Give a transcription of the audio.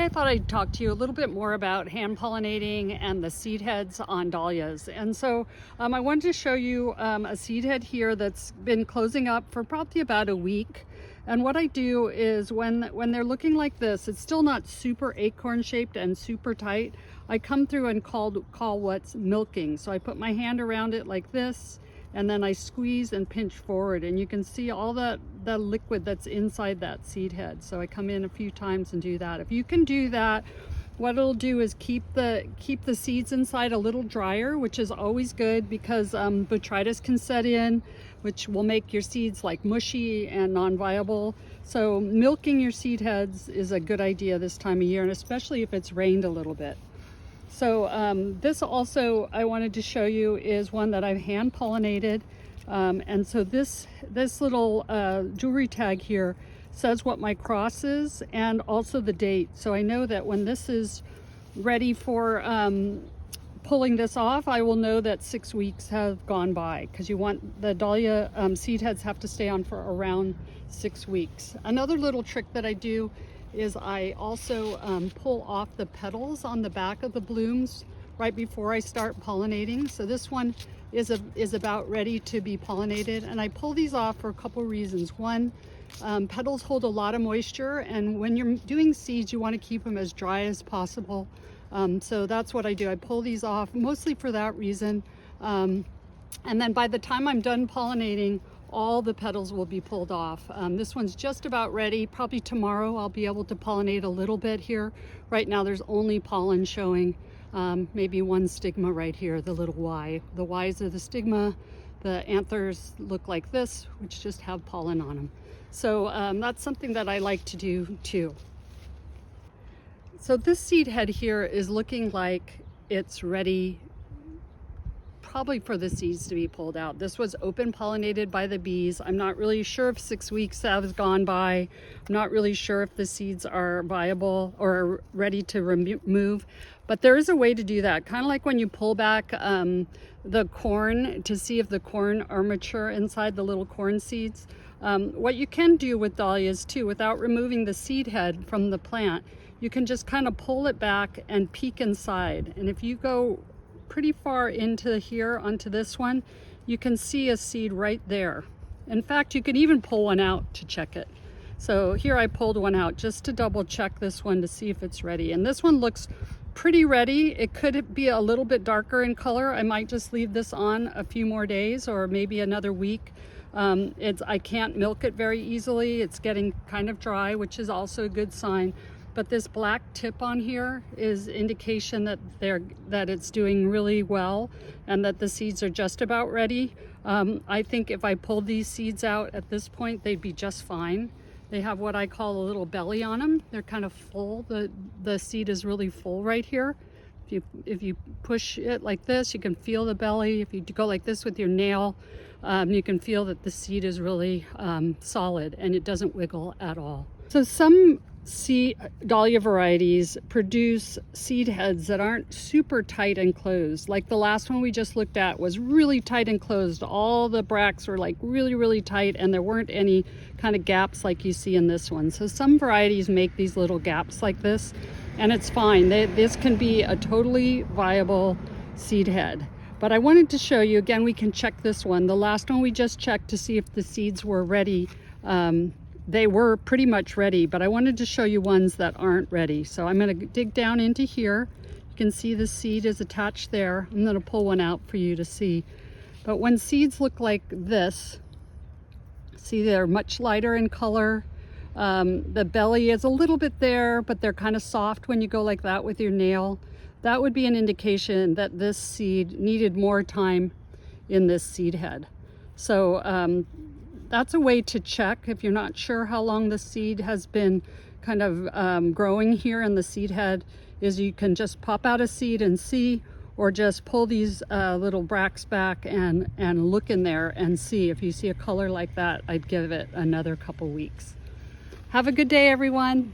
I thought I'd talk to you a little bit more about hand pollinating and the seed heads on dahlias. And so I wanted to show you a seed head here that's been closing up for probably about a week. And what I do is when they're looking like this, it's still not super acorn shaped and super tight. I come through and call what's milking. So I put my hand around it like this, and then I squeeze and pinch forward, and you can see all the liquid that's inside that seed head. So I come in a few times and do that. If you can do that, what it'll do is keep the seeds inside a little drier, which is always good because botrytis can set in, which will make your seeds like mushy and non-viable. So milking your seed heads is a good idea this time of year, and especially if it's rained a little bit. So this also I wanted to show you is one that I've hand pollinated. And so this little jewelry tag here says what my cross is and also the date. So I know that when this is ready for pulling this off, I will know that 6 weeks have gone by, because you want the dahlia seed heads have to stay on for around 6 weeks. Another little trick that I do is I also pull off the petals on the back of the blooms right before I start pollinating. So this one is about ready to be pollinated, and I pull these off for a couple reasons. One, petals hold a lot of moisture, and when you're doing seeds, you want to keep them as dry as possible. So that's what I do. I pull these off mostly for that reason. And then by the time I'm done pollinating, all the petals will be pulled off. This one's just about ready. Probably tomorrow I'll be able to pollinate a little bit here. Right now there's only pollen showing, maybe one stigma right here, the little Y. The Ys are the stigma. The anthers look like this, which just have pollen on them. So that's something that I like to do too. So this seed head here is looking like it's ready probably for the seeds to be pulled out. This was open pollinated by the bees. I'm not really sure if 6 weeks have gone by. I'm not really sure if the seeds are viable or ready to remove, but there is a way to do that. Kind of like when you pull back the corn to see if the corn are mature inside the little corn seeds. What you can do with dahlias too, without removing the seed head from the plant, you can just kind of pull it back and peek inside. And if you go pretty far into here onto this one, you can see a seed right there. In fact, you can even pull one out to check it. So here I pulled one out just to double check this one to see if it's ready. And this one looks pretty ready. It could be a little bit darker in color. I might just leave this on a few more days or maybe another week. I can't milk it very easily. It's getting kind of dry, which is also a good sign. But this black tip on here is indication that it's doing really well and that the seeds are just about ready. I think if I pulled these seeds out at this point, they'd be just fine. They have what I call a little belly on them. They're kind of full. The seed is really full right here. If you push it like this, you can feel the belly. If you go like this with your nail, you can feel that the seed is really solid and it doesn't wiggle at all. So some dahlia varieties produce seed heads that aren't super tight and closed. Like the last one we just looked at was really tight and closed. All the bracts were like really tight, and there weren't any kind of gaps like you see in this one. So some varieties make these little gaps like this, and it's fine. This can be a totally viable seed head. But I wanted to show you, again, we can check this one. The last one we just checked to see if the seeds were ready. They were pretty much ready, but I wanted to show you ones that aren't ready. So I'm going to dig down into here. You can see the seed is attached there. I'm going to pull one out for you to see. But when seeds look like this, see they're much lighter in color. The belly is a little bit there, but they're kind of soft when you go like that with your nail. That would be an indication that this seed needed more time in this seed head. So that's a way to check if you're not sure how long the seed has been kind of growing here in the seed head, is you can just pop out a seed and see, or just pull these little bracts back and look in there and see. If you see a color like that, I'd give it another couple weeks. Have a good day, everyone.